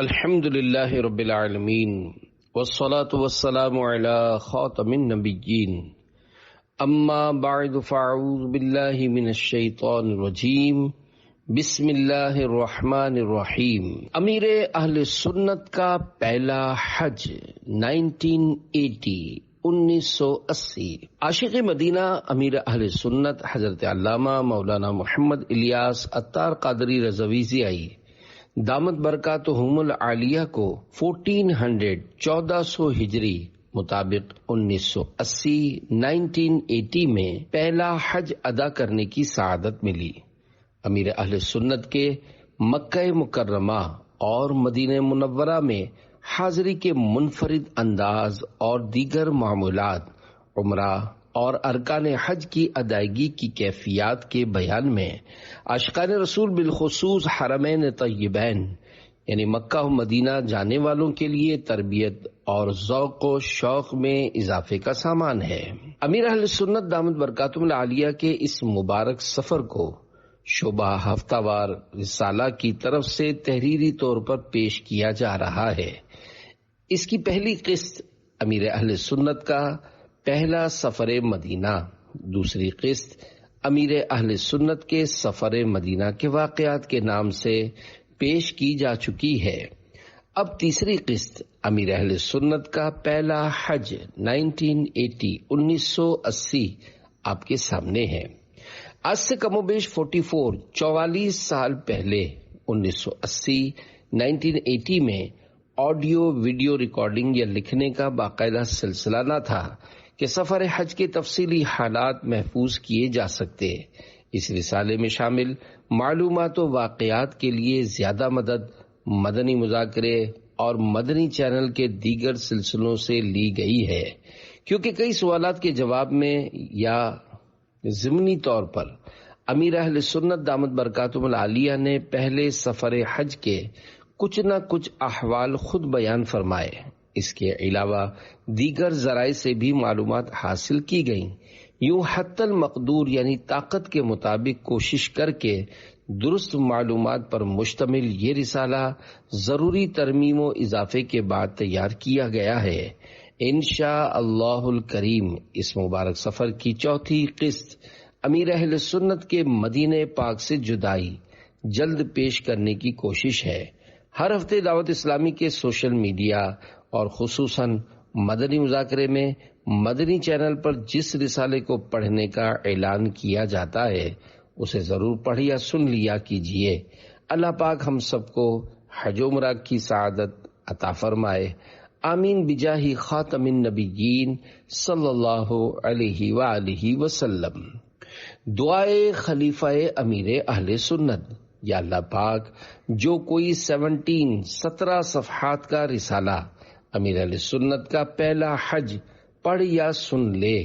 الحمد للہ رب العالمین والصلاة والسلام علی خاتم النبیین اما بعد فاعوذ باللہ من الشیطان الرجیم بسم اللہ الرحمن الرحیم۔ امیر اہل سنت کا پہلا حج 1980 عاشق مدینہ امیر اہل سنت حضرت علامہ مولانا محمد الیاس عطار قادری رضوی آئی دامت برکاتہم العالیہ کو 1400 ہجری مطابق 1980 میں پہلا حج ادا کرنے کی سعادت ملی۔ امیر اہل سنت کے مکہ مکرمہ اور مدینہ منورہ میں حاضری کے منفرد انداز اور دیگر معمولات، عمرہ اور ارکان حج کی ادائیگی کی کیفیات کے بیان میں عاشقان رسول بالخصوص حرمین طیبین یعنی مکہ و مدینہ جانے والوں کے لیے تربیت اور ذوق و شوق میں اضافے کا سامان ہے۔ امیر اہل سنت دامت برکاتہم العالیہ کے اس مبارک سفر کو شعبہ ہفتہ وار رسالہ کی طرف سے تحریری طور پر پیش کیا جا رہا ہے۔ اس کی پہلی قسط امیر اہل سنت کا پہلا سفر مدینہ، دوسری قسط امیر اہل سنت کے سفر مدینہ کے واقعات کے نام سے پیش کی جا چکی ہے۔ اب تیسری قسط امیر اہل سنت کا پہلا حج 1980 آپ کے سامنے ہے۔ آج سے کم و بیش 44 سال پہلے 1980 میں آڈیو ویڈیو ریکارڈنگ یا لکھنے کا باقاعدہ سلسلہ نہ تھا کہ سفر حج کے تفصیلی حالات محفوظ کیے جا سکتے۔ اس رسالے میں شامل معلومات و واقعات کے لیے زیادہ مدد مدنی مذاکرے اور مدنی چینل کے دیگر سلسلوں سے لی گئی ہے، کیونکہ کئی سوالات کے جواب میں یا ضمنی طور پر امیر اہل سنت دامت برکاتہم العالیہ نے پہلے سفر حج کے کچھ نہ کچھ احوال خود بیان فرمائے۔ اس کے علاوہ دیگر ذرائع سے بھی معلومات حاصل کی گئیں۔ یوں حتی المقدور یعنی طاقت کے مطابق کوشش کر کے درست معلومات پر مشتمل یہ رسالہ ضروری ترمیم و اضافے کے بعد تیار کیا گیا ہے۔ انشاء اللہ الکریم اس مبارک سفر کی چوتھی قسط امیر اہل سنت کے مدینہ پاک سے جدائی جلد پیش کرنے کی کوشش ہے۔ ہر ہفتے دعوت اسلامی کے سوشل میڈیا اور خصوصاً مدنی مذاکرے میں مدنی چینل پر جس رسالے کو پڑھنے کا اعلان کیا جاتا ہے اسے ضرور پڑھ یا سن لیا کیجیے۔ اللہ پاک ہم سب کو حج و عمرہ کی سعادت عطا فرمائے، آمین بجاہ خاتم النبیین صلی اللہ علیہ وآلہ وسلم۔ دعائے خلیفہ امیر اہل سنت۔ یا اللہ پاک، جو کوئی 17 صفحات کا رسالہ امیر اہل سنت کا پہلا حج پڑھ یا سن لے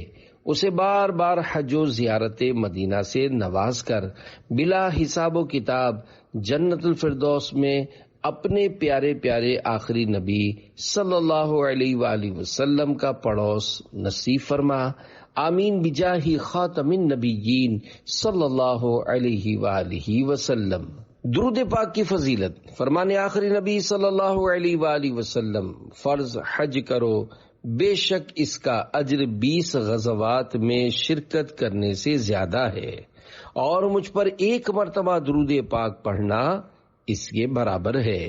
اسے بار بار حج و زیارت مدینہ سے نواز کر بلا حساب و کتاب جنت الفردوس میں اپنے پیارے پیارے آخری نبی صلی اللہ علیہ وآلہ وسلم کا پڑوس نصیب فرما، آمین بجاہ خاتم النبیین صلی اللہ علیہ وآلہ وسلم۔ درود پاک کی فضیلت۔ فرمان آخری نبی صلی اللہ علیہ وآلہ وسلم، فرض حج کرو، بے شک اس کا اجر 20 غزوات میں شرکت کرنے سے زیادہ ہے، اور مجھ پر ایک مرتبہ درود پاک پڑھنا اس کے برابر ہے۔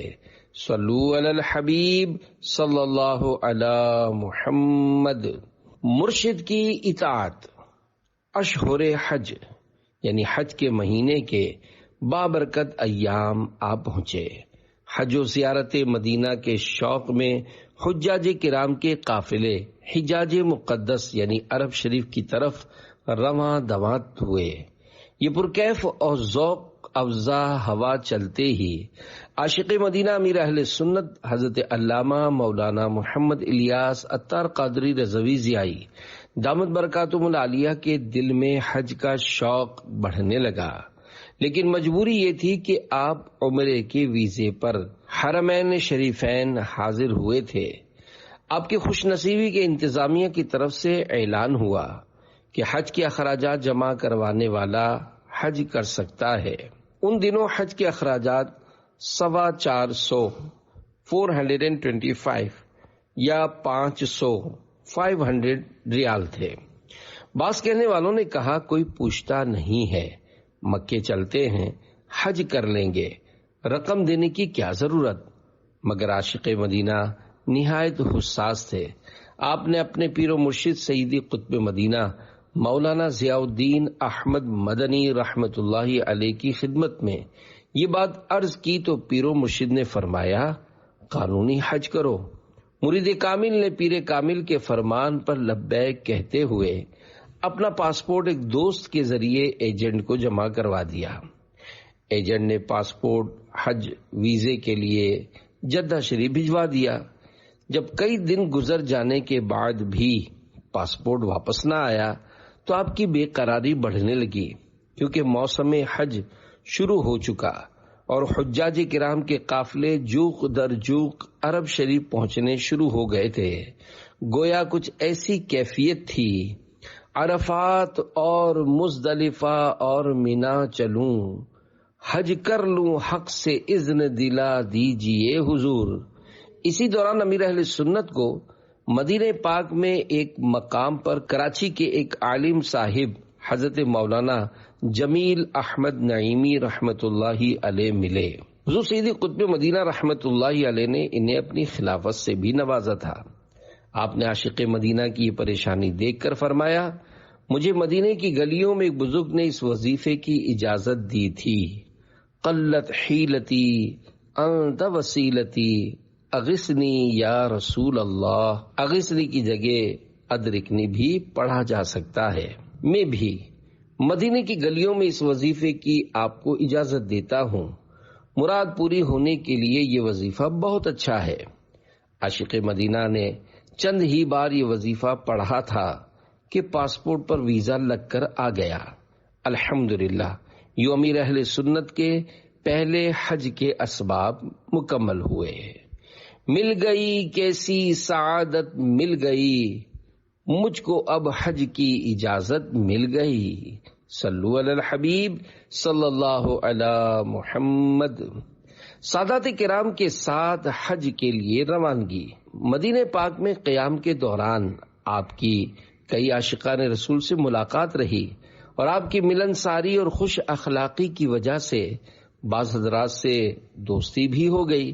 صلو علی الحبیب صلی اللہ علی محمد۔ مرشد کی اطاعت۔ اشہر حج یعنی حج کے مہینے کے بابرکت ایام آ پہنچے۔ حج و زیارت مدینہ کے شوق میں حجاج کرام کے قافلے حجاز مقدس یعنی عرب شریف کی طرف رواں دواں ہوئے۔ یہ پرکیف اور ذوق افزا ہوا چلتے ہی عاشق مدینہ امیر اہل سنت حضرت علامہ مولانا محمد الیاس عطار قادری رضوی آئی دامت برکاتہم العالیہ کے دل میں حج کا شوق بڑھنے لگا، لیکن مجبوری یہ تھی کہ آپ عمرے کے ویزے پر حرمین شریفین حاضر ہوئے تھے۔ آپ کی خوش نصیبی کے انتظامیہ کی طرف سے اعلان ہوا کہ حج کے اخراجات جمع کروانے والا حج کر سکتا ہے۔ ان دنوں حج کے اخراجات 425 425 یا 500 ریال تھے۔ بعض کہنے والوں نے کہا کوئی پوچھتا نہیں ہے، مکے چلتے ہیں، حج کر لیں گے، رقم دینے کی کیا ضرورت؟ مگر عاشق مدینہ نہایت حساس تھے۔ آپ نے اپنے پیر و مرشد سیدی قطب مدینہ مولانا ضیاء الدین احمد مدنی رحمت اللہ علیہ کی خدمت میں یہ بات عرض کی تو پیر و مرشد نے فرمایا قانونی حج کرو۔ مرید کامل نے پیر کامل کے فرمان پر لبیک کہتے ہوئے اپنا پاسپورٹ ایک دوست کے ذریعے ایجنٹ کو جمع کروا دیا۔ ایجنٹ نے پاسپورٹ حج ویزے کے لیے جدہ شریف بھجوا دیا۔ جب کئی دن گزر جانے کے بعد بھی پاسپورٹ واپس نہ آیا تو آپ کی بے قراری بڑھنے لگی، کیونکہ موسم حج شروع ہو چکا اور حجاج کرام کے قافلے جوق در جوق عرب شریف پہنچنے شروع ہو گئے تھے۔ گویا کچھ ایسی کیفیت تھی عرفات اور مزدلفہ اور مینا چلوں، حج کر لوں حق سے اذن دلا دیجئے حضور۔ اسی دوران امیر اہل سنت کو مدینہ پاک میں ایک مقام پر کراچی کے ایک عالم صاحب حضرت مولانا جمیل احمد نعیمی رحمت اللہ علیہ ملے۔ حضور سیدی قطب مدینہ رحمت اللہ علیہ نے انہیں اپنی خلافت سے بھی نوازا تھا۔ آپ نے عاشق مدینہ کی یہ پریشانی دیکھ کر فرمایا مجھے مدینے کی گلیوں میں ایک بزرگ نے اس وظیفے کی اجازت دی تھی، قلت حیلتی انت وسیلتی اغثنی یا رسول اللہ۔ اغثنی کی جگہ ادرکنی بھی پڑھا جا سکتا ہے۔ میں بھی مدینے کی گلیوں میں اس وظیفے کی آپ کو اجازت دیتا ہوں، مراد پوری ہونے کے لیے یہ وظیفہ بہت اچھا ہے۔ عاشق مدینہ نے چند ہی بار یہ وظیفہ پڑھا تھا کہ پاسپورٹ پر ویزا لگ کر آ گیا۔ الحمدللہ یوں امیر اہل سنت کے پہلے حج کے اسباب مکمل ہوئے۔ مل گئی کیسی سعادت مل گئی، مجھ کو اب حج کی اجازت مل گئی۔ صلو علی الحبیب صلی اللہ علی محمد۔ سادات کرام کے ساتھ حج کے لیے روانگی۔ مدینہ پاک میں قیام کے دوران آپ کی کئی عاشقان رسول سے ملاقات رہی اور آپ کی ملنساری اور خوش اخلاقی کی وجہ سے بعض حضرات سے دوستی بھی ہو گئی۔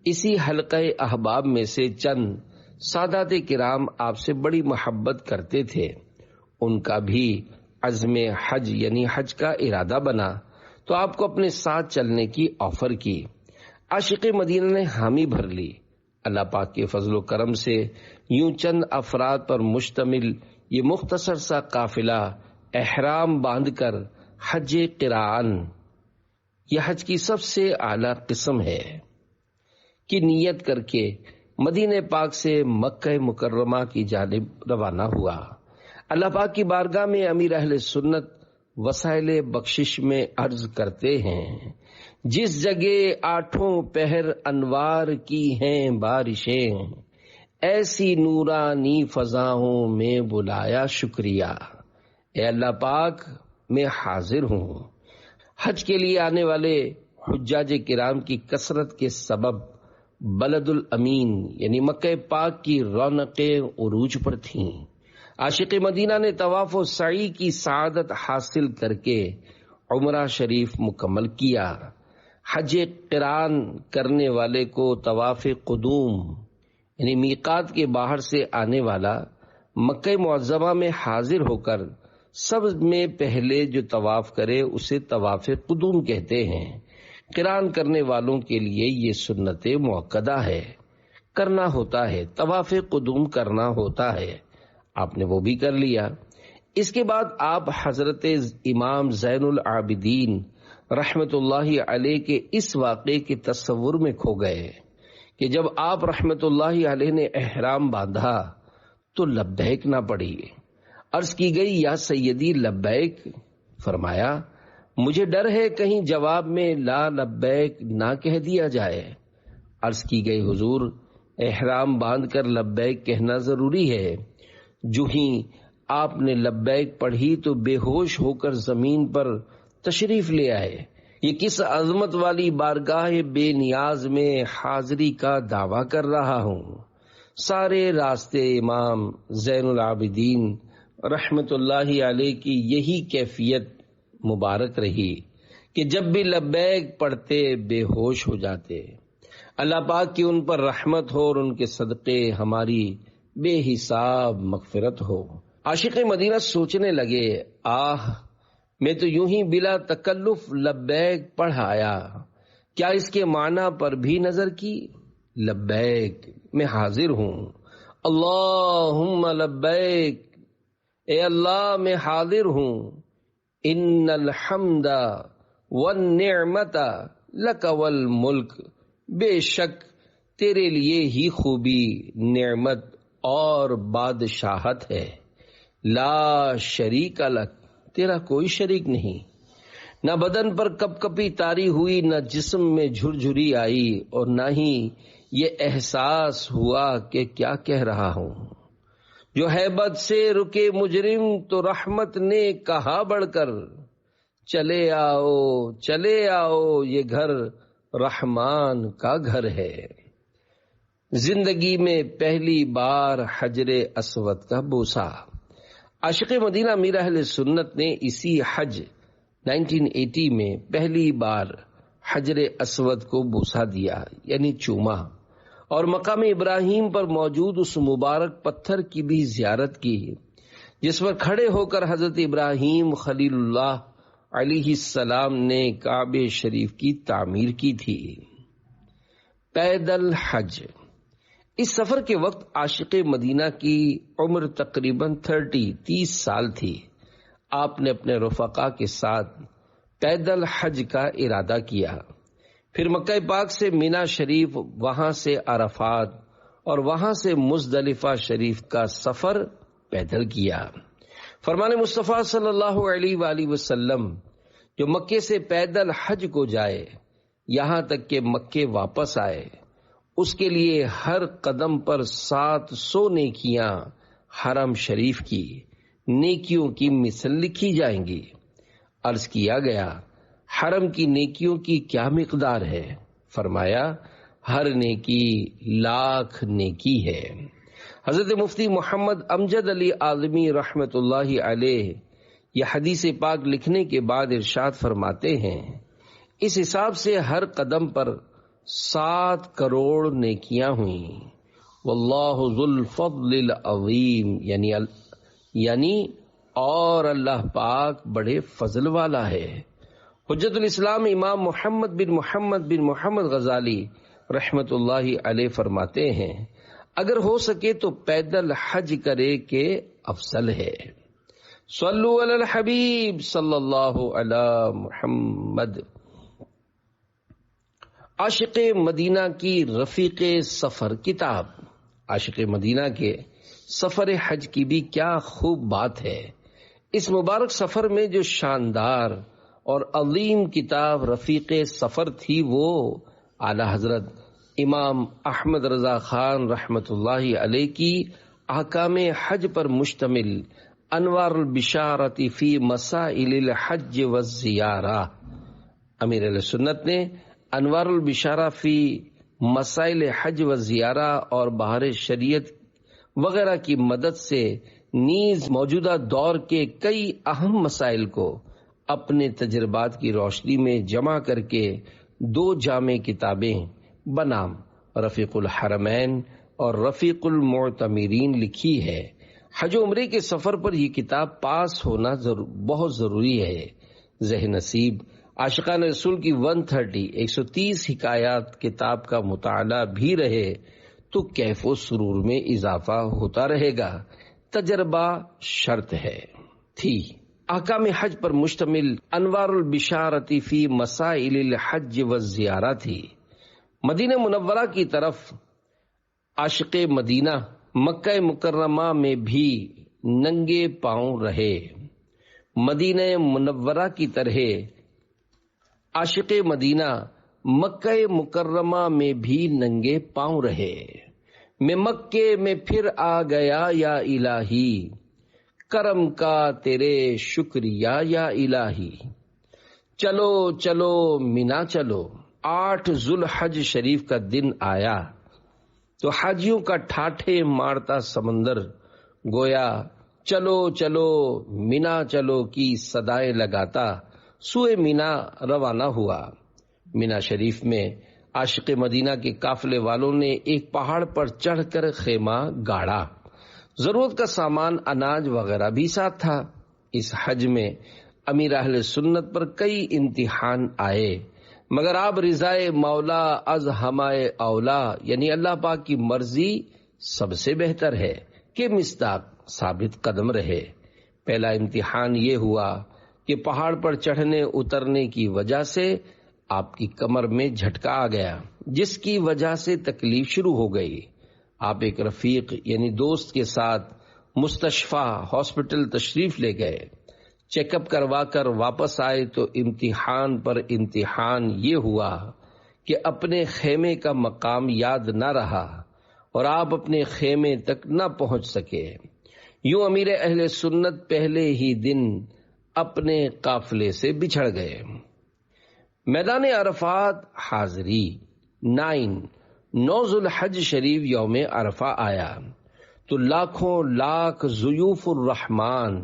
اسی حلقہ احباب میں سے چند سادات کرام آپ سے بڑی محبت کرتے تھے۔ ان کا بھی عزم حج یعنی حج کا ارادہ بنا تو آپ کو اپنے ساتھ چلنے کی آفر کی۔ عاشق مدینہ نے حامی بھر لی۔ اللہ پاک کے فضل و کرم سے یوں چند افراد پر مشتمل یہ مختصر سا قافلہ احرام باندھ کر حج قران، یہ حج کی سب سے اعلیٰ قسم ہے، کی نیت کر کے مدینہ پاک سے مکہ مکرمہ کی جانب روانہ ہوا۔ اللہ پاک کی بارگاہ میں امیر اہل سنت وسائل بخشش میں عرض کرتے ہیں جس جگہ آٹھوں پہر انوار کی ہیں بارشیں، ایسی نورانی فضاؤں میں بلایا شکریہ۔ اے اللہ پاک میں حاضر ہوں۔ حج کے لیے آنے والے حجاج کرام کی کثرت کے سبب بلد الامین یعنی مکہ پاک کی رونقیں عروج پر تھیں۔ عاشق مدینہ نے طواف و سعی کی سعادت حاصل کر کے عمرہ شریف مکمل کیا۔ حج قران کرنے والے کو طواف قدوم یعنی میقات کے باہر سے آنے والا مکہ معظمہ میں حاضر ہو کر سب میں پہلے جو طواف کرے اسے طواف قدوم کہتے ہیں۔ قران کرنے والوں کے لیے یہ سنت مؤکدہ ہے، کرنا ہوتا ہے، طواف قدوم کرنا ہوتا ہے۔ آپ نے وہ بھی کر لیا۔ اس کے بعد آپ حضرت امام زین العابدین رحمت اللہ علیہ کے اس واقعے کے تصور میں کھو گئے کہ جب آپ رحمت اللہ علیہ نے احرام باندھا تو لبیک نہ پڑی۔ عرض کی گئی یا سیدی لبیک، فرمایا مجھے ڈر ہے کہیں جواب میں لا لبیک نہ کہہ دیا جائے۔ عرض کی گئی حضور احرام باندھ کر لبیک کہنا ضروری ہے۔ جو ہی آپ نے لبیک پڑھی تو بے ہوش ہو کر زمین پر تشریف لے آئے یہ کس عظمت والی بارگاہ بے نیاز میں حاضری کا دعویٰ کر رہا ہوں۔ سارے راستے امام زین العابدین رحمت اللہ علیہ کی یہی کیفیت مبارک رہی کہ جب بھی لبیک پڑھتے بے ہوش ہو جاتے۔ اللہ پاک کی ان پر رحمت ہو اور ان کے صدقے ہماری بے حساب مغفرت ہو۔ عاشق مدینہ سوچنے لگے، آہ میں تو یوں ہی بلا تکلف لبیک پڑھ آیا، کیا اس کے معنی پر بھی نظر کی؟ لبیک میں حاضر ہوں، اللہم لبیک، اے اللہ میں حاضر ہوں، ان الحمد والنعمت لک والملک، بے شک تیرے لیے ہی خوبی، نعمت اور بادشاہت ہے، لا شریک لک، تیرا کوئی شریک نہیں۔ نہ بدن پر کپ کپی طاری ہوئی، نہ جسم میں جھرجھری آئی، اور نہ ہی یہ احساس ہوا کہ کیا کہہ رہا ہوں۔ جو ہیبت سے رکے مجرم تو رحمت نے کہا بڑھ کر، چلے آؤ یہ گھر رحمان کا گھر ہے۔ زندگی میں پہلی بار حجر اسود کا بوسہ۔ عاشق مدینہ امیر اہل سنت نے اسی حج 1980 میں پہلی بار حجر اسود کو بوسہ دیا، یعنی چوما، اور مقام ابراہیم پر موجود اس مبارک پتھر کی بھی زیارت کی جس پر کھڑے ہو کر حضرت ابراہیم خلیل اللہ علیہ السلام نے کعبہ شریف کی تعمیر کی تھی۔ پیدل حج۔ اس سفر کے وقت عاشق مدینہ کی عمر تقریباً 30 سال تھی۔ آپ نے اپنے رفقا کے ساتھ پیدل حج کا ارادہ کیا، پھر مکہ پاک سے مینا شریف، وہاں سے عرفات اور وہاں سے مزدلفہ شریف کا سفر پیدل کیا۔ فرمان مصطفیٰ صلی اللہ علیہ وآلہ وسلم جو مکے سے پیدل حج کو جائے یہاں تک کہ مکے واپس آئے، اس کے لیے ہر قدم پر 700 نیکیاں حرم شریف کی نیکیوں کی مثل لکھی جائیں گی۔ عرض کیا گیا، حرم کی نیکیوں کی کیا مقدار ہے؟ فرمایا، ہر نیکی 1,00,000 نیکی ہے۔ حضرت مفتی محمد امجد علی اعظمی رحمت اللہ علیہ یہ حدیث پاک لکھنے کے بعد ارشاد فرماتے ہیں، اس حساب سے ہر قدم پر 7 کروڑ نیکیاں ہوئیں۔ واللہ ذو الفضل العظیم، یعنی اور اللہ پاک بڑے فضل والا ہے۔ حجت الاسلام امام محمد بن محمد غزالی رحمت اللہ علیہ فرماتے ہیں، اگر ہو سکے تو پیدل حج کرے کہ افضل ہے۔ صلو علی الحبیب صلی اللہ علی محمد۔ عاشق مدینہ کی رفیق سفر کتاب۔ عاشق مدینہ کے سفر حج کی بھی کیا خوب بات ہے۔ اس مبارک سفر میں جو شاندار اور عظیم کتاب رفیق سفر تھی، وہ اعلی حضرت امام احمد رضا خان رحمت اللہ علیہ کی احکام حج پر مشتمل انوار البشارت فی مسائل الحج والزیارہ۔ امیر علیہ سنت نے انوار البشارہ فی مسائل حج والزیارہ اور بہار شریعت وغیرہ کی مدد سے نیز موجودہ دور کے کئی اہم مسائل کو اپنے تجربات کی روشنی میں جمع کر کے 2 جامع کتابیں بنام رفیق الحرمین اور رفیق المعتمرین لکھی ہے۔ حج و عمرے کے سفر پر یہ کتاب پاس ہونا بہت ضروری ہے۔ ذہن نصیب عاشقان رسول کی 130 حکایات کتاب کا مطالعہ بھی رہے تو کیف و سرور میں اضافہ ہوتا رہے گا، تجربہ شرط ہے۔ تھی احکام حج پر مشتمل انوار البشارت فی مسائل الحج والزیارہ تھی۔ مدینہ منورہ کی طرف عاشق مدینہ مکہ مکرمہ میں بھی ننگے پاؤں رہے۔ مدینہ منورہ کی طرح عاشق مدینہ مکہ مکرمہ میں بھی ننگے پاؤں رہے۔ میں مکے میں پھر آ گیا یا الہی، کرم کا تیرے شکریہ یا الہی۔ چلو چلو مینا چلو۔ 8 ذوالحج شریف کا دن آیا تو حاجیوں کا ٹھاٹھے مارتا سمندر گویا چلو چلو مینا چلو کی صدائیں لگاتا سوئے مینا روانہ ہوا۔ مینا شریف میں عاشق مدینہ کے قافلے والوں نے ایک پہاڑ پر چڑھ کر خیمہ گاڑا۔ ضرورت کا سامان اناج وغیرہ بھی ساتھ تھا۔ اس حج میں امیر اہل سنت پر کئی امتحان آئے، مگر آپ رضائے مولا از ہمائے اولا، یعنی اللہ پاک کی مرضی سب سے بہتر ہے، کہ مصداق ثابت قدم رہے۔ پہلا امتحان یہ ہوا کہ پہاڑ پر چڑھنے اترنے کی وجہ سے آپ کی کمر میں جھٹکا آ گیا، جس کی وجہ سے تکلیف شروع ہو گئی۔ آپ ایک رفیق یعنی دوست کے ساتھ مستشفیٰ ہاسپٹل تشریف لے گئے۔ چیک اپ کروا کر واپس آئے تو امتحان پر امتحان یہ ہوا کہ اپنے خیمے کا مقام یاد نہ رہا اور آپ اپنے خیمے تک نہ پہنچ سکے۔ یوں امیر اہل سنت پہلے ہی دن اپنے قافلے سے بچھڑ گئے۔ میدان عرفات حاضری 9 ذوالحج شریف یوم عرفہ آیا تو لاکھوں لاکھ ضیوف الرحمان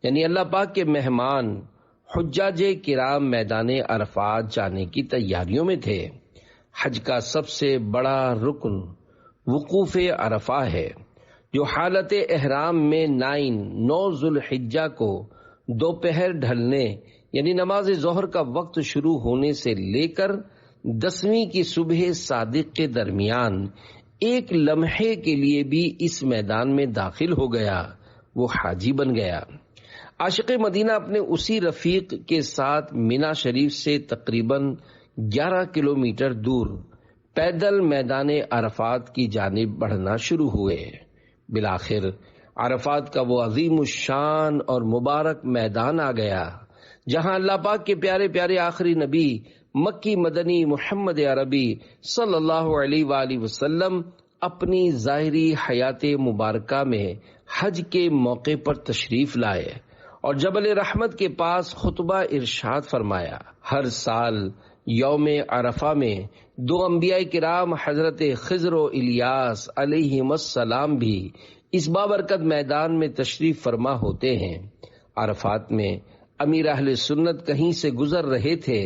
یعنی اللہ پاک کے مہمان حجاج کرام میدان عرفات جانے کی تیاریوں میں تھے۔ حج کا سب سے بڑا رکن وقوف عرفہ ہے، جو حالت احرام میں 9 ذوالحجہ کو دوپہر ڈھلنے یعنی نماز ظہر کا وقت شروع ہونے سے لے کر 10ویں کی صبح صادق کے درمیان ایک لمحے کے لیے بھی اس میدان میں داخل ہو گیا، وہ حاجی بن گیا۔ عاشق مدینہ اپنے اسی رفیق کے ساتھ مینا شریف سے تقریباً 11 کلومیٹر دور پیدل میدان عرفات کی جانب بڑھنا شروع ہوئے۔ بالآخر عرفات کا وہ عظیم الشان اور مبارک میدان آ گیا جہاں اللہ پاک کے پیارے پیارے آخری نبی مکی مدنی محمد عربی صلی اللہ علیہ وآلہ وسلم اپنی ظاہری حیات مبارکہ میں حج کے موقع پر تشریف لائے اور جبل رحمت کے پاس خطبہ ارشاد فرمایا۔ ہر سال یوم عرفہ میں 2 انبیاء کرام حضرت خضر و الیاس علیہم السلام بھی اس بابرکت میدان میں تشریف فرما ہوتے ہیں۔ عرفات میں امیر اہل سنت کہیں سے گزر رہے تھے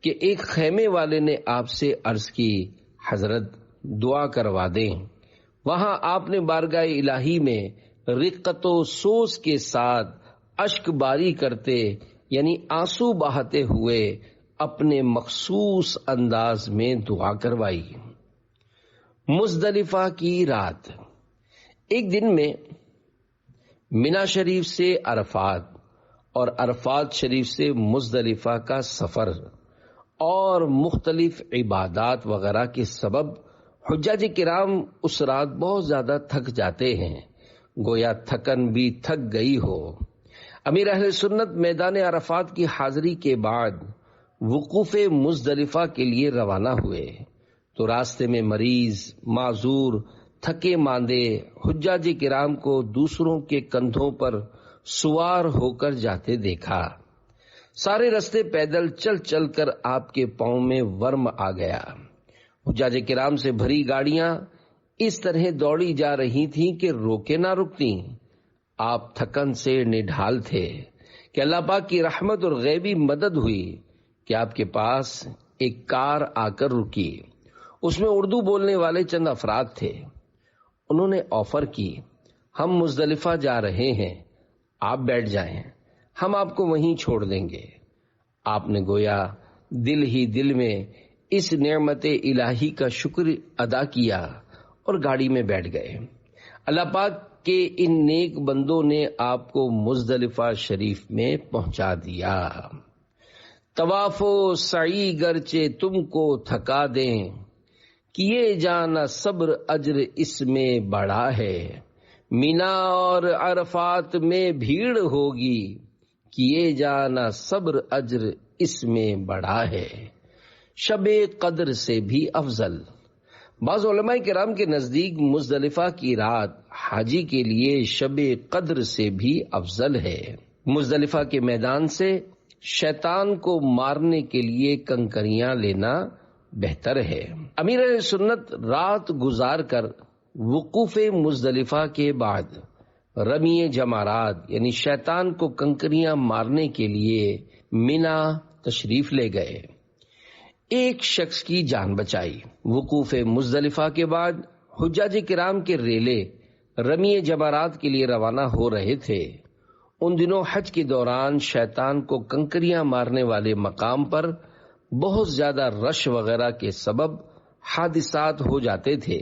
کہ ایک خیمے والے نے آپ سے عرض کی، حضرت دعا کروا دیں۔ وہاں آپ نے بارگاہ الہی میں رقت و سوز کے ساتھ اشک باری کرتے یعنی آنسو بہاتے ہوئے اپنے مخصوص انداز میں دعا کروائی۔ مزدلفہ کی رات۔ ایک دن میں مینا شریف سے عرفات اور عرفات شریف سے مزدلفہ کا سفر اور مختلف عبادات وغیرہ کے سبب حجاج کرام اس رات بہت زیادہ تھک جاتے ہیں، گویا تھکن بھی تھک گئی ہو۔ امیر اہل سنت میدان عرفات کی حاضری کے بعد وقوف مزدلفہ کے لیے روانہ ہوئے تو راستے میں مریض، معذور، تھکے ماندے حجاج کرام کو دوسروں کے کندھوں پر سوار ہو کر جاتے دیکھا۔ سارے رستے پیدل چل چل کر آپ کے پاؤں میں ورم آ گیا۔ حجاج کرام سے بھری گاڑیاں اس طرح دوڑی جا رہی تھیں کہ روکے نہ رکتی۔ آپ تھکن سے نڈھال تھے کہ اللہ پاک کی رحمت اور غیبی مدد ہوئی کہ آپ کے پاس ایک کار آ کر رکی۔ اس میں اردو بولنے والے چند افراد تھے۔ انہوں نے آفر کی، ہم مزدلفہ جا رہے ہیں، آپ بیٹھ جائیں، ہم آپ کو وہیں چھوڑ دیں گے۔ آپ نے گویا دل ہی دل میں اس نعمت الہی کا شکر ادا کیا اور گاڑی میں بیٹھ گئے۔ اللہ پاک کے ان نیک بندوں نے آپ کو مزدلفہ شریف میں پہنچا دیا۔ طواف و سعی گرچہ تم کو تھکا دیں، کیے جانا صبر اجر اس میں بڑا ہے۔ مینا اور عرفات میں بھیڑ ہوگی، کیے جانا صبر اجر اس میں بڑا ہے۔ شب قدر سے بھی افضل۔ بعض علماء کرام کے نزدیک مزدلفہ کی رات حاجی کے لیے شب قدر سے بھی افضل ہے۔ مزدلفہ کے میدان سے شیطان کو مارنے کے لیے کنکریاں لینا بہتر ہے۔ امیر اہل سنت رات گزار کر وقوف مزدلفہ کے بعد رمی جمرات یعنی شیطان کو کنکریاں مارنے کے لیے منا تشریف لے گئے۔ ایک شخص کی جان بچائی۔ وقوف مزدلفہ کے بعد حجاج کرام کے ریلے رمی جمرات کے لیے روانہ ہو رہے تھے۔ ان دنوں حج کے دوران شیطان کو کنکریاں مارنے والے مقام پر بہت زیادہ رش وغیرہ کے سبب حادثات ہو جاتے تھے۔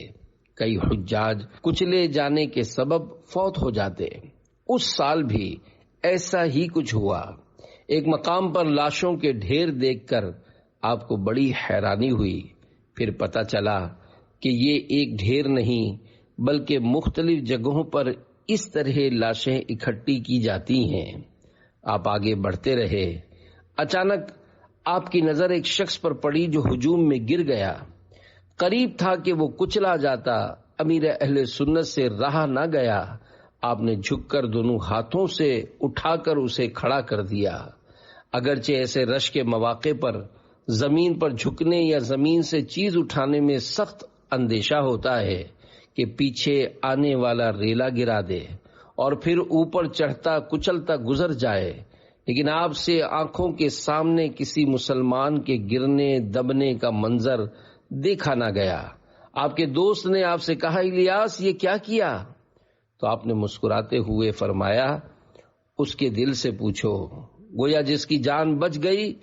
کئی حجاج کچلے جانے کے سبب فوت ہو جاتے۔ اس سال بھی ایسا ہی کچھ ہوا۔ ایک مقام پر لاشوں کے ڈھیر دیکھ کر آپ کو بڑی حیرانی ہوئی۔ پھر پتہ چلا کہ یہ ایک ڈھیر نہیں بلکہ مختلف جگہوں پر اس طرح لاشیں اکٹھی کی جاتی ہیں۔ آپ آگے بڑھتے رہے۔ اچانک آپ کی نظر ایک شخص پر پڑی جو ہجوم میں گر گیا۔ قریب تھا کہ وہ کچلا جاتا، امیر اہل سنت سے رہا نہ گیا۔ آپ نے جھک کر دونوں ہاتھوں سے اٹھا کر اسے کھڑا کر دیا۔ اگرچہ ایسے رش کے مواقع پر زمین پر جھکنے یا زمین سے چیز اٹھانے میں سخت اندیشہ ہوتا ہے کہ پیچھے آنے والا ریلا گرا دے اور پھر اوپر چڑھتا کچلتا گزر جائے، لیکن آپ سے آنکھوں کے سامنے کسی مسلمان کے گرنے دبنے کا منظر دیکھا نہ گیا۔ آپ کے دوست نے آپ سے کہا، الیاس یہ کیا کیا؟ تو آپ نے مسکراتے ہوئے فرمایا، اس کے دل سے پوچھو، گویا جس کی جان بچ گئی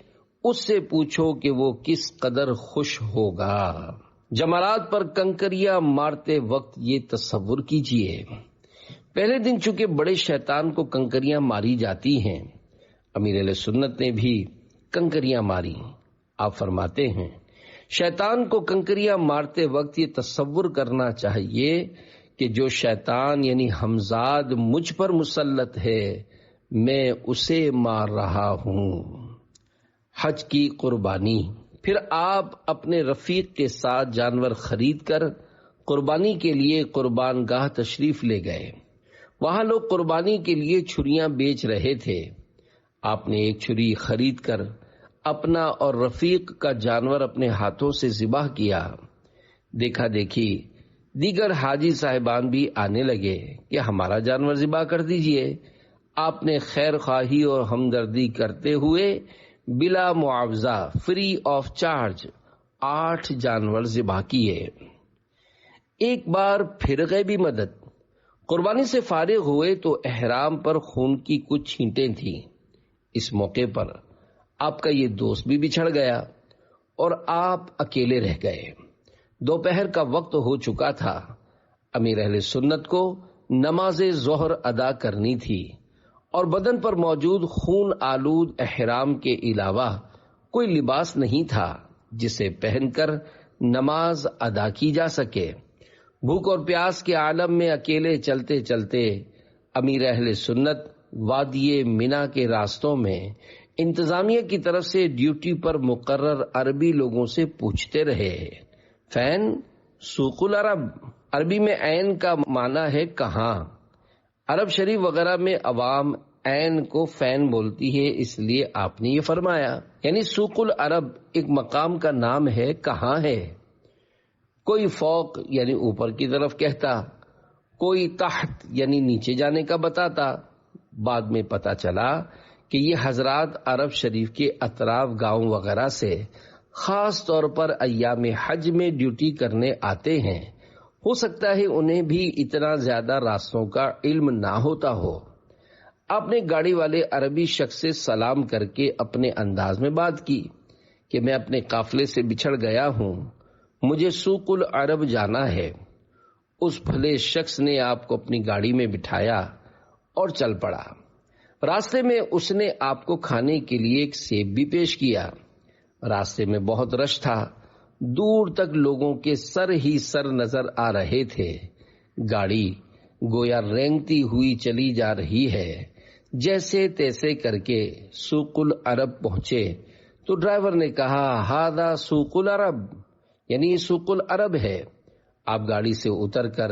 اس سے پوچھو کہ وہ کس قدر خوش ہوگا۔ جمرات پر کنکریاں مارتے وقت یہ تصور کیجئے، پہلے دن چونکہ بڑے شیطان کو کنکریاں ماری جاتی ہیں، امیر علیہ سنت نے بھی کنکریاں ماری۔ آپ فرماتے ہیں شیطان کو کنکریاں مارتے وقت یہ تصور کرنا چاہیے کہ جو شیطان یعنی ہمزاد مجھ پر مسلط ہے میں اسے مار رہا ہوں۔ حج کی قربانی۔ پھر آپ اپنے رفیق کے ساتھ جانور خرید کر قربانی کے لیے قربان گاہ تشریف لے گئے۔ وہاں لوگ قربانی کے لیے چھریاں بیچ رہے تھے۔ آپ نے ایک چھری خرید کر اپنا اور رفیق کا جانور اپنے ہاتھوں سے ذبح کیا۔ دیکھا دیکھی دیگر حاجی صاحبان بھی آنے لگے کہ ہمارا جانور ذبح کر دیجئے۔ آپ نے خیر خواہی اور ہمدردی کرتے ہوئے بلا معاوضہ فری آف چارج 8 جانور ذبح کیے۔ ایک بار پھر غیبی مدد۔ قربانی سے فارغ ہوئے تو احرام پر خون کی کچھ چھینٹیں تھیں۔ اس موقع پر آپ کا یہ دوست بھی بچھڑ گیا اور آپ اکیلے رہ گئے۔ دوپہر کا وقت ہو چکا تھا۔ امیر اہل سنت کو نماز ظہر ادا کرنی تھی اور بدن پر موجود خون آلود احرام کے علاوہ کوئی لباس نہیں تھا جسے پہن کر نماز ادا کی جا سکے۔ بھوک اور پیاس کے عالم میں اکیلے چلتے چلتے امیر اہل سنت وادی منا کے راستوں میں انتظامیہ کی طرف سے ڈیوٹی پر مقرر عربی لوگوں سے پوچھتے رہے۔ فین سوق العرب، عربی میں عین کا معنی ہے کہاں۔ عرب شریف وغیرہ میں عوام عین کو فین بولتی ہے، اس لیے آپ نے یہ فرمایا، یعنی سوق العرب ایک مقام کا نام ہے، کہاں ہے؟ کوئی فوق یعنی اوپر کی طرف کہتا، کوئی تحت یعنی نیچے جانے کا بتاتا۔ بعد میں پتا چلا کہ یہ حضرات عرب شریف کے اطراف گاؤں وغیرہ سے خاص طور پر ایام حج میں ڈیوٹی کرنے آتے ہیں۔ ہو سکتا ہے انہیں بھی اتنا زیادہ راستوں کا علم نہ ہوتا ہو۔ آپ نے گاڑی والے عربی شخص سے سلام کر کے اپنے انداز میں بات کی کہ میں اپنے قافلے سے بچھڑ گیا ہوں، مجھے سوق العرب جانا ہے۔ اس بھلے شخص نے آپ کو اپنی گاڑی میں بٹھایا اور چل پڑا۔ راستے میں اس نے آپ کو کھانے کے لیے ایک سیب بھی پیش کیا۔ راستے میں بہت رش تھا، دور تک لوگوں کے سر ہی سر نظر آ رہے تھے۔ گاڑی گویا رینگتی ہوئی چلی جا رہی ہے۔ جیسے تیسے کر کے سوق العرب پہنچے تو ڈرائیور نے کہا، ہاذا سوق العرب، یعنی یہ سوق العرب ہے۔ آپ گاڑی سے اتر کر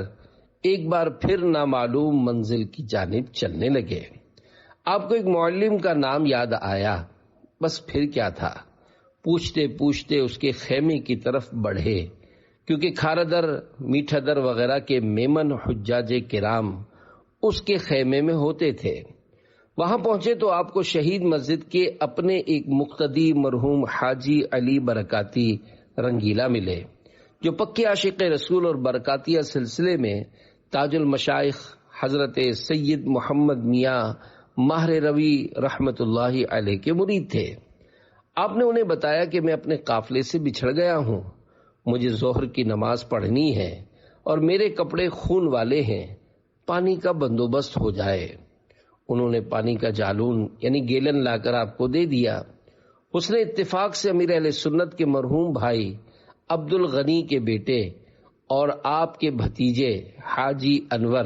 ایک بار پھر نامعلوم منزل کی جانب چلنے لگے۔ آپ کو ایک معلم کا نام یاد آیا بس پھر کیا تھا، پوچھتے پوچھتے اس کے خیمے کی طرف بڑھے، کیونکہ کھارا در، میٹھا در وغیرہ کے میمن حجاج کرام اس کے خیمے میں ہوتے تھے۔ وہاں پہنچے تو آپ کو شہید مسجد کے اپنے ایک مقتدی مرحوم حاجی علی برکاتی رنگیلا ملے، جو پکے عاشق رسول اور برکاتیہ سلسلے میں تاج المشائخ حضرت سید محمد میاں ماہر روی رحمت اللہ علیہ کے مرید تھے۔ آپ نے انہیں بتایا کہ میں اپنے قافلے سے بچھڑ گیا ہوں، مجھے ظہر کی نماز پڑھنی ہے اور میرے کپڑے خون والے ہیں، پانی کا بندوبست ہو جائے۔ انہوں نے پانی کا جالون یعنی گیلن لا کر آپ کو دے دیا۔ اس نے اتفاق سے امیر اہل سنت کے مرحوم بھائی عبد الغنی کے بیٹے اور آپ کے بھتیجے حاجی انور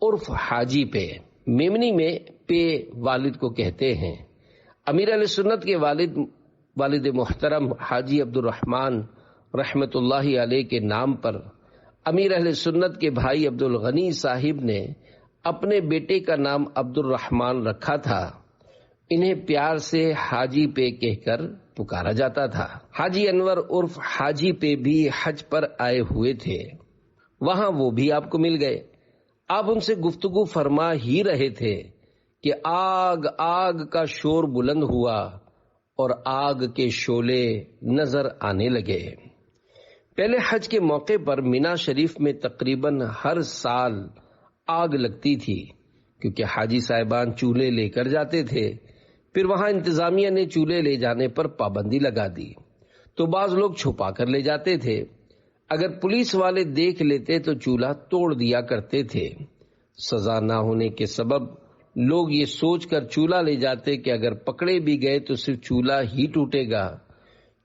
عرف حاجی پہ، میمنی میں پے والد کو کہتے ہیں، امیر اہل سنت کے والد محترم حاجی عبد الرحمن رحمت اللہ علیہ کے نام پر امیر اہل سنت کے بھائی عبد الغنی صاحب نے اپنے بیٹے کا نام عبد الرحمن رکھا تھا۔ انہیں پیار سے حاجی پے کہہ کر پکارا جاتا تھا۔ حاجی انور عرف حاجی پے بھی حج پر آئے ہوئے تھے، وہاں وہ بھی آپ کو مل گئے۔ آپ ان سے گفتگو فرما ہی رہے تھے کہ آگ آگ کا شور بلند ہوا اور آگ کے شعلے نظر آنے لگے۔ پہلے حج کے موقع پر مینا شریف میں تقریباً ہر سال آگ لگتی تھی، کیونکہ حاجی صاحبان چولہے لے کر جاتے تھے۔ پھر وہاں انتظامیہ نے چولہے لے جانے پر پابندی لگا دی، تو بعض لوگ چھپا کر لے جاتے تھے۔ اگر پولیس والے دیکھ لیتے تو چولہا توڑ دیا کرتے تھے۔ سزا نہ ہونے کے سبب لوگ یہ سوچ کر چولہا لے جاتے کہ اگر پکڑے بھی گئے تو صرف چولہا ہی ٹوٹے گا،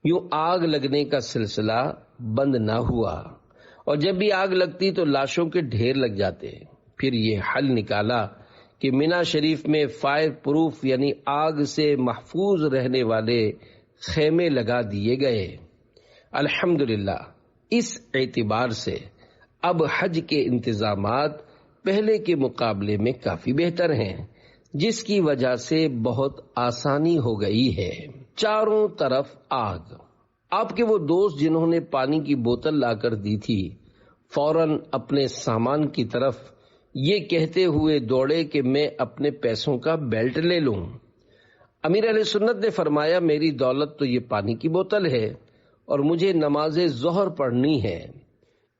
یوں آگ لگنے کا سلسلہ بند نہ ہوا، اور جب بھی آگ لگتی تو لاشوں کے ڈھیر لگ جاتے۔ پھر یہ حل نکالا کہ مینا شریف میں فائر پروف یعنی آگ سے محفوظ رہنے والے خیمے لگا دیے گئے۔ الحمدللہ اس اعتبار سے اب حج کے انتظامات پہلے کے مقابلے میں کافی بہتر ہیں، جس کی وجہ سے بہت آسانی ہو گئی ہے۔ چاروں طرف آگ۔ آپ کے وہ دوست جنہوں نے پانی کی بوتل لا کر دی تھی فوراً اپنے سامان کی طرف یہ کہتے ہوئے دوڑے کہ میں اپنے پیسوں کا بیلٹ لے لوں۔ امیر اہل سنت نے فرمایا میری دولت تو یہ پانی کی بوتل ہے اور مجھے نماز ظہر پڑھنی ہے۔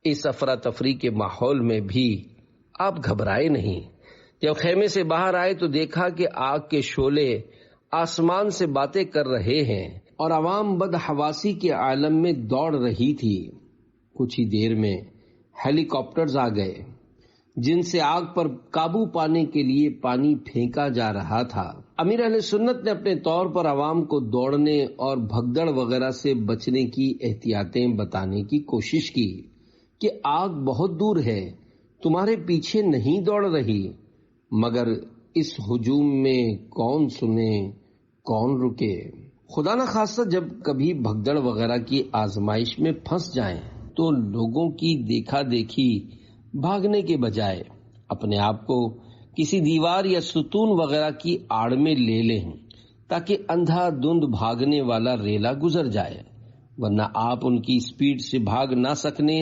اس افراتفری کے ماحول میں بھی آپ گھبرائے نہیں۔ جب خیمے سے باہر آئے تو دیکھا کہ آگ کے شعلے آسمان سے باتیں کر رہے ہیں اور عوام بدحواسی کے عالم میں دوڑ رہی تھی۔ کچھ ہی دیر میں ہیلی کاپٹرز آ گئے جن سے آگ پر قابو پانے کے لیے پانی پھینکا جا رہا تھا۔ امیر اہل سنت نے اپنے طور پر عوام کو دوڑنے اور بھگدڑ وغیرہ سے بچنے کی احتیاطیں بتانے کی کوشش کی کہ آگ بہت دور ہے، تمہارے پیچھے نہیں دوڑ رہی، مگر اس ہجوم میں کون سنے کون رکے۔ خدا نہ خواستہ جب کبھی بھگدڑ وغیرہ کی آزمائش میں پھنس جائیں تو لوگوں کی دیکھا دیکھی بھاگنے کے بجائے اپنے آپ کو کسی دیوار یا ستون وغیرہ کی آڑ میں لے لیں تاکہ اندھا دھند بھاگنے والا ریلا گزر جائے، ورنہ آپ ان کی سپیڈ سے بھاگ نہ سکنے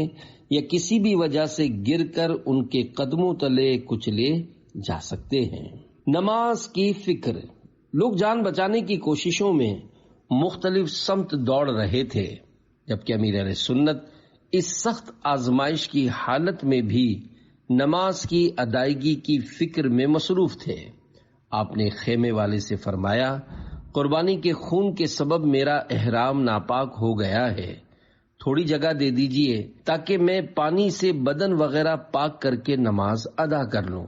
یا کسی بھی وجہ سے گر کر ان کے قدموں تلے کچلے جا سکتے ہیں۔ نماز کی فکر۔ لوگ جان بچانے کی کوششوں میں مختلف سمت دوڑ رہے تھے، جبکہ امیر اہل سنت اس سخت آزمائش کی حالت میں بھی نماز کی ادائیگی کی فکر میں مصروف تھے۔ آپ نے خیمے والے سے فرمایا قربانی کے خون کے سبب میرا احرام ناپاک ہو گیا ہے، تھوڑی جگہ دے دیجئے تاکہ میں پانی سے بدن وغیرہ پاک کر کے نماز ادا کر لوں۔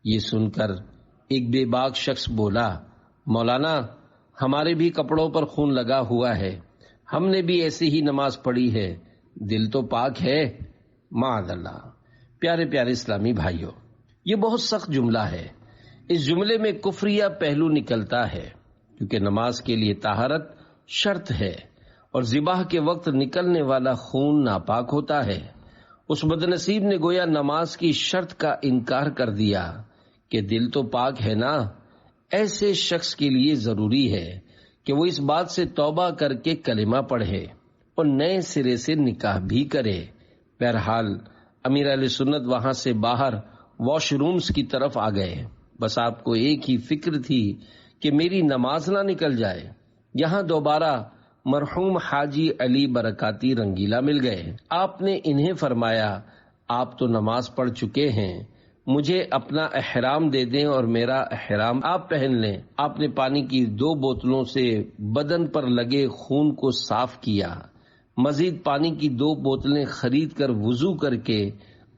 یہ سن کر ایک بے باک شخص بولا مولانا ہمارے بھی کپڑوں پر خون لگا ہوا ہے، ہم نے بھی ایسی ہی نماز پڑھی ہے، دل تو پاک ہے۔ معاذ اللہ۔ پیارے پیارے اسلامی بھائیوں، یہ بہت سخت جملہ ہے۔ اس جملے میں کفریہ پہلو نکلتا ہے، کیونکہ نماز کے لیے طہارت شرط ہے اور ذبح کے وقت نکلنے والا خون ناپاک ہوتا ہے۔ اس بدنصیب نے گویا نماز کی شرط کا انکار کر دیا کہ دل تو پاک ہے نا۔ ایسے شخص کے لیے ضروری ہے کہ وہ اس بات سے توبہ کر کے کلمہ پڑھے اور نئے سرے سے نکاح بھی کرے۔ بہرحال امیر اہل سنت وہاں سے باہر واش رومز کی طرف آ گئے۔ بس آپ کو ایک ہی فکر تھی کہ میری نماز نہ نکل جائے۔ یہاں دوبارہ مرحوم حاجی علی برکاتی رنگیلا مل گئے۔ آپ نے انہیں فرمایا، آپ تو نماز پڑھ چکے ہیں، مجھے اپنا احرام دے دیں اور میرا احرام آپ پہن لیں۔ آپ نے پانی کی 2 بوتلوں سے بدن پر لگے خون کو صاف کیا، مزید پانی کی 2 بوتلیں خرید کر وضو کر کے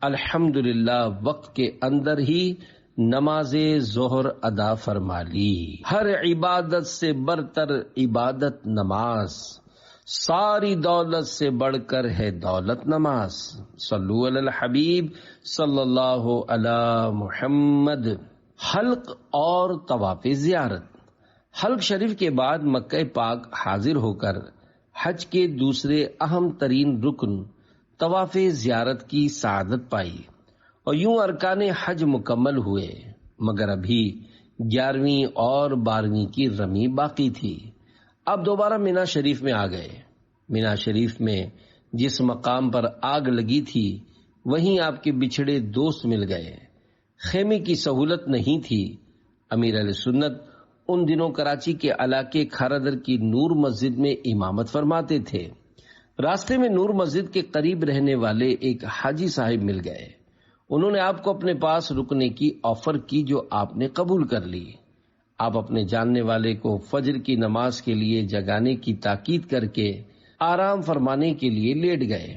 الحمدللہ وقت کے اندر ہی نماز ظہر ادا فرما لی۔ ہر عبادت سے برتر عبادت نماز، ساری دولت سے بڑھ کر ہے دولت نماز۔ صلو علی الحبیب صلی اللہ علی محمد۔ حلق اور طواف زیارت۔ حلق شریف کے بعد مکہ پاک حاضر ہو کر حج کے دوسرے اہم ترین رکن طواف زیارت کی سعادت پائی اور یوں ارکان حج مکمل ہوئے، مگر ابھی 11ویں اور 12ویں کی رمی باقی تھی۔ اب دوبارہ مینا شریف میں آ گئے۔ مینا شریف میں جس مقام پر آگ لگی تھی وہیں آپ کے بچھڑے دوست مل گئے۔ خیمے کی سہولت نہیں تھی۔ امیر اہل سنت ان دنوں کراچی کے علاقے کھارادر کی نور مسجد میں امامت فرماتے تھے۔ راستے میں نور مسجد کے قریب رہنے والے ایک حاجی صاحب مل گئے۔ انہوں نے آپ کو اپنے پاس رکنے کی آفر کی جو آپ نے قبول کر لی۔ آپ اپنے جاننے والے کو فجر کی نماز کے لیے جگانے کی تاکید کر کے آرام فرمانے کے لیے لیٹ گئے،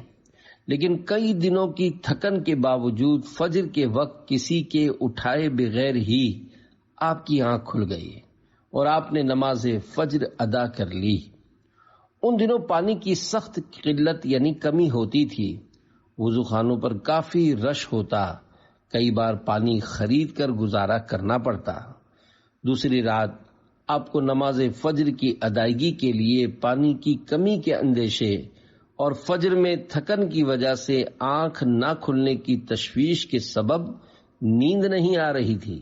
لیکن کئی دنوں کی تھکن کے باوجود فجر کے وقت کسی کے اٹھائے بغیر ہی آپ کی آنکھ کھل گئی اور آپ نے نماز فجر ادا کر لی۔ ان دنوں پانی کی سخت قلت یعنی کمی ہوتی تھی، وضو خانوں پر کافی رش ہوتا، کئی بار پانی خرید کر گزارا کرنا پڑتا۔ دوسری رات آپ کو نماز فجر کی ادائیگی کے لیے پانی کی کمی کے اندیشے اور فجر میں تھکن کی وجہ سے آنکھ نہ کھلنے کی تشویش کے سبب نیند نہیں آ رہی تھی۔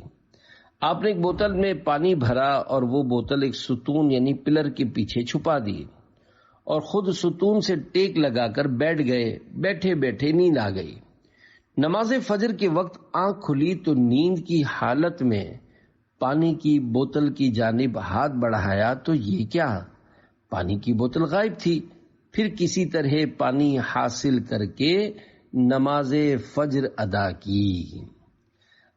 آپ نے ایک بوتل میں پانی بھرا اور وہ بوتل ایک ستون یعنی پلر کے پیچھے چھپا دی اور خود ستون سے ٹیک لگا کر بیٹھ گئے۔ بیٹھے بیٹھے نیند آ گئی۔ نماز فجر کے وقت آنکھ کھلی تو نیند کی حالت میں پانی کی بوتل کی جانب ہاتھ بڑھایا تو یہ کیا؟ پانی کی بوتل غائب تھی۔ پھر کسی طرح پانی حاصل کر کے نماز فجر ادا کی۔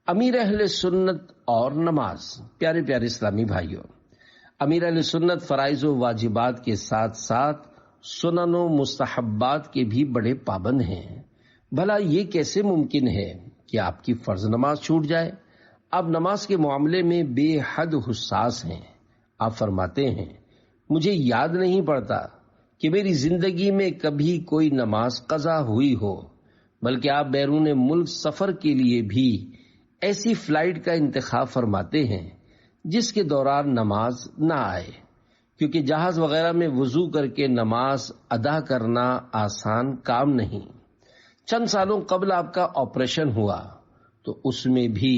امیر اہل سنت اور نماز۔ پیارے پیارے اسلامی بھائیوں، امیر اہل سنت فرائض و واجبات کے ساتھ ساتھ سنن و مستحبات کے بھی بڑے پابند ہیں۔ بھلا یہ کیسے ممکن ہے کہ آپ کی فرض نماز چھوٹ جائے؟ آپ نماز کے معاملے میں بے حد حساس ہیں۔ آپ فرماتے ہیں، مجھے یاد نہیں پڑتا کہ میری زندگی میں کبھی کوئی نماز قضا ہوئی ہو، بلکہ آپ بیرون ملک سفر کے لیے بھی ایسی فلائٹ کا انتخاب فرماتے ہیں جس کے دوران نماز نہ آئے، کیونکہ جہاز وغیرہ میں وضو کر کے نماز ادا کرنا آسان کام نہیں۔ چند سالوں قبل آپ کا آپریشن ہوا تو اس میں بھی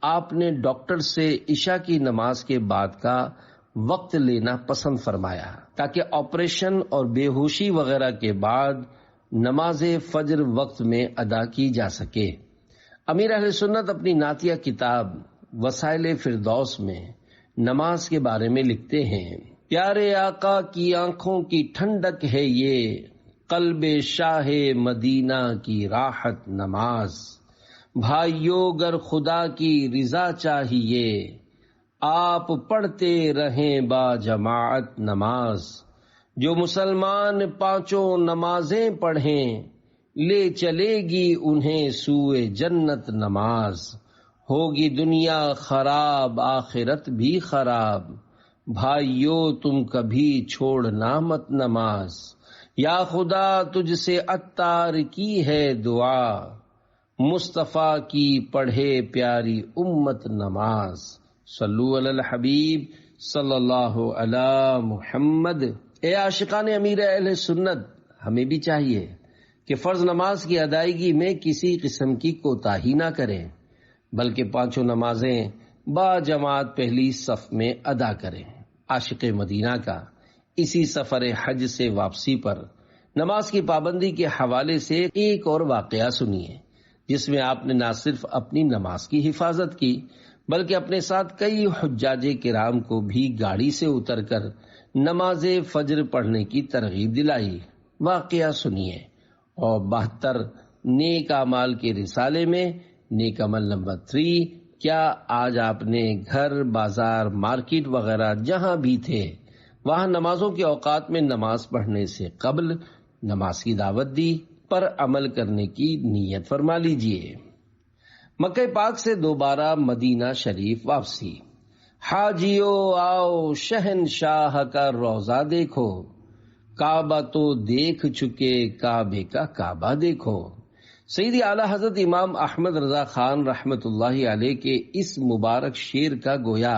آپ نے ڈاکٹر سے عشاء کی نماز کے بعد کا وقت لینا پسند فرمایا تاکہ آپریشن اور بے ہوشی وغیرہ کے بعد نماز فجر وقت میں ادا کی جا سکے۔ امیر اہل سنت اپنی نعتیہ کتاب وسائل فردوس میں نماز کے بارے میں لکھتے ہیں، پیارے آقا کی آنکھوں کی ٹھنڈک ہے یہ، قلب شاہ مدینہ کی راحت نماز۔ بھائیو گر خدا کی رضا چاہیے، آپ پڑھتے رہیں با جماعت نماز۔ جو مسلمان 5 نمازیں پڑھیں، لے چلے گی انہیں سوئے جنت نماز۔ ہوگی دنیا خراب آخرت بھی خراب، بھائیو تم کبھی چھوڑنا مت نماز۔ یا خدا تجھ سے عطار کی ہے دعا، مصطفیٰ کی پڑھے پیاری امت نماز۔ صلو علی الحبیب صلی اللہ علی محمد۔ اے عاشقان امیر اہل سنت، ہمیں بھی چاہیے کہ فرض نماز کی ادائیگی میں کسی قسم کی کوتاہی نہ کریں، بلکہ 5 نمازیں با جماعت پہلی صف میں ادا کریں۔ عاشق مدینہ کا اسی سفر حج سے واپسی پر نماز کی پابندی کے حوالے سے ایک اور واقعہ سنیے، جس میں آپ نے نہ صرف اپنی نماز کی حفاظت کی بلکہ اپنے ساتھ کئی حجاج کرام کو بھی گاڑی سے اتر کر نماز فجر پڑھنے کی ترغیب دلائی۔ واقعہ سنیے۔ اور 72 نیک اعمال کے رسالے میں نیک عمل نمبر 3، کیا آج آپ نے گھر، بازار، مارکیٹ وغیرہ جہاں بھی تھے وہاں نمازوں کے اوقات میں نماز پڑھنے سے قبل نماز کی دعوت دی پر عمل کرنے کی نیت فرما لیجئے۔ مکہ پاک سے دوبارہ مدینہ شریف واپسی۔ حاجیو آؤ شہنشاہ کا روضہ دیکھو، کعبہ تو دیکھ چکے کعبے کا کعبہ دیکھو۔ سیدی اعلیٰ حضرت امام احمد رضا خان رحمت اللہ علیہ کے اس مبارک شعر کا گویا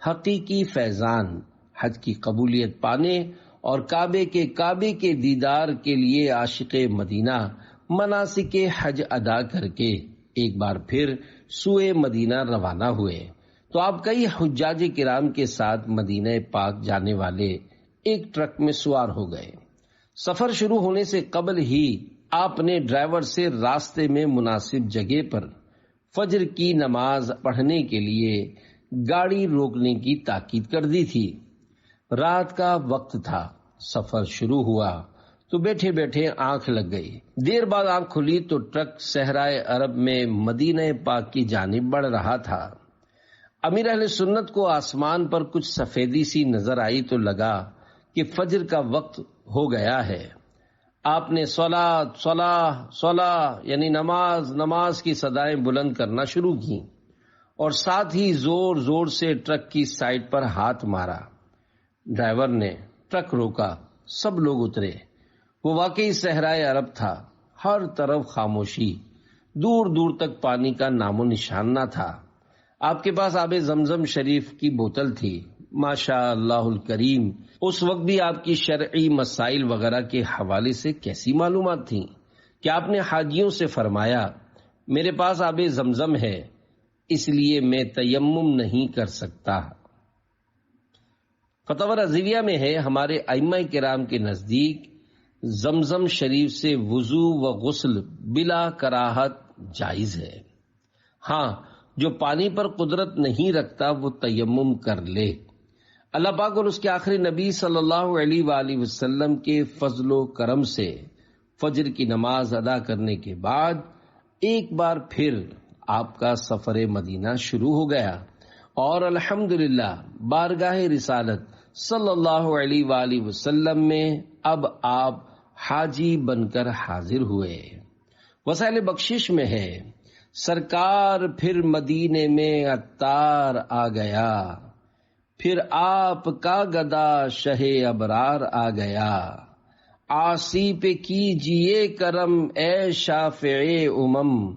حقیقی فیضان حج کی قبولیت پانے اور کعبے کے دیدار کے لیے عاشق مدینہ مناسک حج ادا کر کے ایک بار پھر سوئے مدینہ روانہ ہوئے تو آپ کئی حجاج کرام کے ساتھ مدینہ پاک جانے والے ایک ٹرک میں سوار ہو گئے۔ سفر شروع ہونے سے قبل ہی آپ نے ڈرائیور سے راستے میں مناسب جگہ پر فجر کی نماز پڑھنے کے لیے گاڑی روکنے کی تاکید کر دی تھی۔ رات کا وقت تھا، سفر شروع ہوا تو بیٹھے بیٹھے آنکھ لگ گئی۔ دیر بعد آنکھ کھلی تو ٹرک صحرائے عرب میں مدینہ پاک کی جانب بڑھ رہا تھا۔ امیر اہل سنت کو آسمان پر کچھ سفیدی سی نظر آئی تو لگا کہ فجر کا وقت ہو گیا ہے۔ آپ نے صلاۃ صلاۃ صلاۃ یعنی نماز نماز کی صدائیں بلند کرنا شروع کی اور ساتھ ہی زور زور سے ٹرک کی سائڈ پر ہاتھ مارا۔ ڈرائیور نے ٹرک روکا، سب لوگ اترے۔ وہ واقعی صحرائے عرب تھا، ہر طرف خاموشی، دور دور تک پانی کا نام و نشان نہ تھا۔ آپ کے پاس آب زمزم شریف کی بوتل تھی۔ ماشاء اللہ الکریم، اس وقت بھی آپ کی شرعی مسائل وغیرہ کے حوالے سے کیسی معلومات تھیں کہ آپ نے حاجیوں سے فرمایا میرے پاس آب زمزم ہے اس لیے میں تیمم نہیں کر سکتا۔ فتاوی رضویہ میں ہے ہمارے ائمہ کرام کے نزدیک زمزم شریف سے وضو و غسل بلا کراہت جائز ہے۔ ہاں، جو پانی پر قدرت نہیں رکھتا وہ تیمم کر لے۔ اللہ پاک اور اس کے آخری نبی صلی اللہ علیہ وآلہ وسلم کے فضل و کرم سے فجر کی نماز ادا کرنے کے بعد ایک بار پھر آپ کا سفر مدینہ شروع ہو گیا اور الحمدللہ بارگاہ رسالت صلی اللہ علیہ وآلہ وسلم میں اب آپ حاجی بن کر حاضر ہوئے۔ وسائل بخشش میں ہے سرکار پھر مدینے میں عطار آ گیا، پھر آپ کا گدا شہ ابرار آ گیا، عاصی پہ کیجئے کرم اے شافع امم،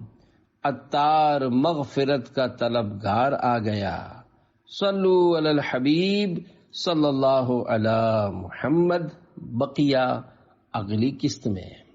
عطار مغفرت کا طلبگار آ گیا۔ صلو علی الحبیب صلی اللہ علی محمد۔ بقیہ اگلی قسط میں۔